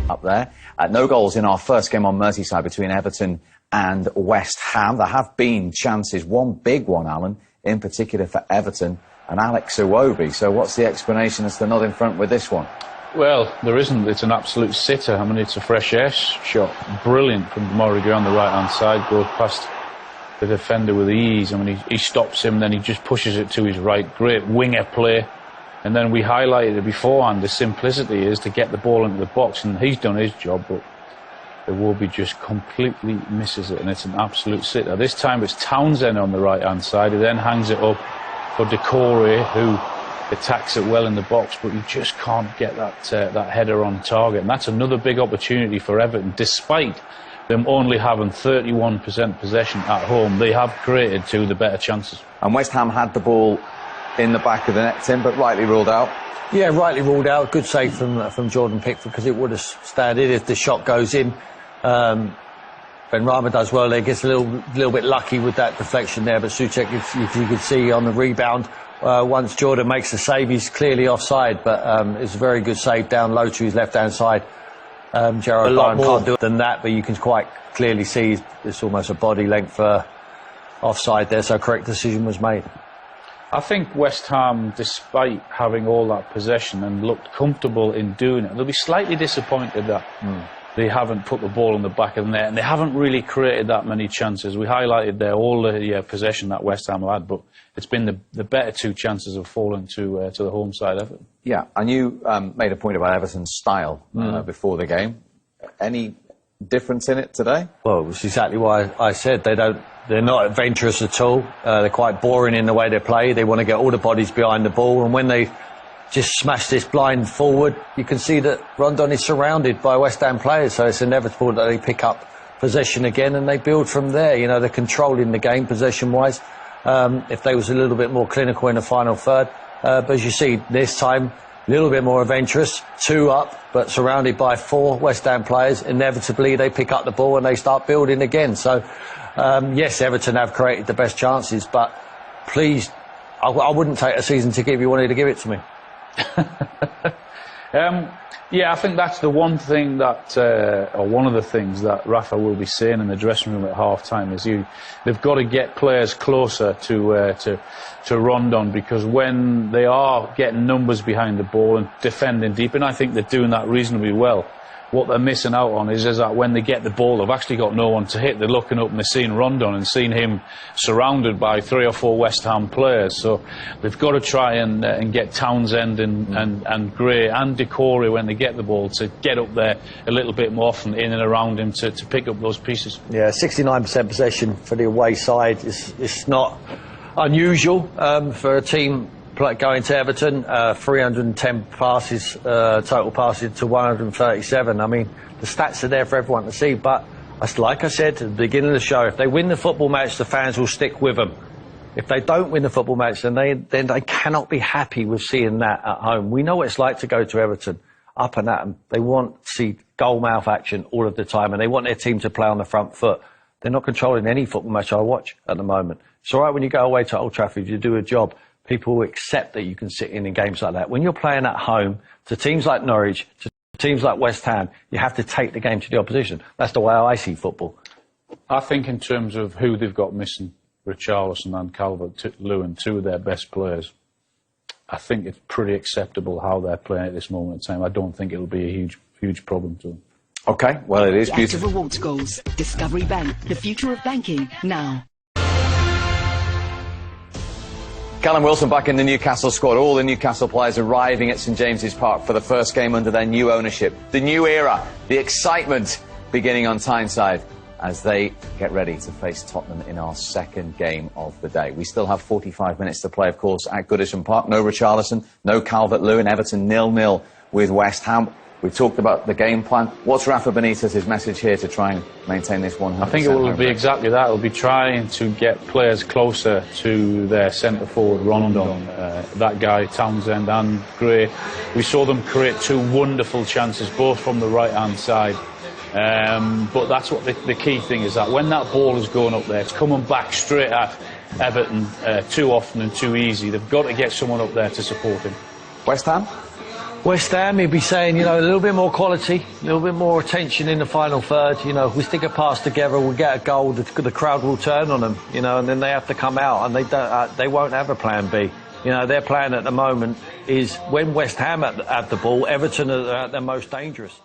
up there. No goals in our first game on Merseyside between Everton and West Ham. There have been chances, one big one, Alan, in particular for Everton, and Alex Iwobi. So what's the explanation as to not in front with this one? Well, there isn't. It's an absolute sitter. I mean, it's a fresh air shot. Brilliant from Morrigan on the right-hand side. Goes past the defender with ease. I mean, he stops him, then he just pushes it to his right. Great winger play. And then we highlighted it beforehand, the simplicity is to get the ball into the box, and he's done his job, but Iwobi just completely misses it, and it's an absolute sitter. This time it's Townsend on the right-hand side. He then hangs it up for Decore, who attacks it well in the box, but you just can't get that header on target. And that's another big opportunity for Everton. Despite them only having 31% possession at home, they have created two of the better chances. And West Ham had the ball in the back of the net, Tim, but rightly ruled out. Yeah, rightly ruled out. Good save from Jordan Pickford, because it would have standed if the shot goes in. Benrahma does well there, gets a little bit lucky with that deflection there, but Souček, if you could see on the rebound, once Jordan makes the save, he's clearly offside, but it's a very good save down low to his left-hand side. Jarrod Bowen can't do it than that, but you can quite clearly see it's almost a body length offside there, so correct decision was made. I think West Ham, despite having all that possession and looked comfortable in doing it, they'll be slightly disappointed that they haven't put the ball in the back of the net, and they haven't really created that many chances. We highlighted there all the possession that West Ham had, but it's been the better two chances have fallen to the home side Everton. Yeah, and you made a point about Everton's style before the game. Any difference in it today? Well, it's exactly why I said they're not adventurous at all. They're quite boring in the way they play. They want to get all the bodies behind the ball, and when they just smash this blind forward, you can see that Rondon is surrounded by West Ham players, so it's inevitable that they pick up possession again and they build from there. You know, they're controlling the game possession-wise. If they was a little bit more clinical in the final third, but as you see, this time, a little bit more adventurous, 2 up, but surrounded by 4 West Ham players, inevitably they pick up the ball and they start building again. So, yes, Everton have created the best chances, but please, I wouldn't take a season ticket if you wanted to give it to me. Yeah, I think that's the one thing that, or one of the things that Rafa will be saying in the dressing room at half-time is they've got to get players closer to Rondon, because when they are getting numbers behind the ball and defending deep, and I think they're doing that reasonably well, what they're missing out on is that when they get the ball, they've actually got no one to hit. They're looking up and they're seeing Rondon and seeing him surrounded by 3 or 4 West Ham players. So they've got to try and get Townsend and Gray and Decore, when they get the ball, to get up there a little bit more often in and around him to pick up those pieces. Yeah, 69% possession for the away side. It's not unusual for a team going to Everton. 310 passes, total passes to 137. I mean, the stats are there for everyone to see, but like I said at the beginning of the show, if they win the football match, the fans will stick with them. If they don't win the football match, then they cannot be happy with seeing that at home. We know what it's like to go to Everton, up and at them. They want to see goal-mouth action all of the time, and they want their team to play on the front foot. They're not controlling any football match I watch at the moment. It's all right when you go away to Old Trafford, you do a job. People will accept that you can sit in games like that. When you're playing at home to teams like Norwich, to teams like West Ham, you have to take the game to the opposition. That's the way I see football. I think in terms of who they've got missing, Richarlison and Calvert-Lewin, 2 of their best players, I think it's pretty acceptable how they're playing at this moment in time. I don't think it'll be a huge problem to them. OK, well, it is beautiful. Active Rewards Goals. Discovery Bank. The future of banking now. Callum Wilson back in the Newcastle squad. All the Newcastle players arriving at St James's Park for the first game under their new ownership. The new era, the excitement beginning on Tyneside as they get ready to face Tottenham in our second game of the day. We still have 45 minutes to play, of course, at Goodison Park. No Richarlison, no Calvert-Lewin. Everton 0-0 with West Ham. We've talked about the game plan. What's Rafa Benitez's message here to try and maintain this 100%? I think it will be exactly that. It'll be trying to get players closer to their centre-forward, Rondon, that guy, Townsend and Gray. We saw them create 2 wonderful chances, both from the right-hand side. But that's what the key thing is, that when that ball is going up there, it's coming back straight at Everton too often and too easy. They've got to get someone up there to support him. West Ham? West Ham, he'd be saying, a little bit more quality, a little bit more attention in the final third. If we stick a pass together, we'll get a goal. The crowd will turn on them, and then they have to come out, and they won't have a plan B. Their plan at the moment is when West Ham have the ball, Everton are at their most dangerous.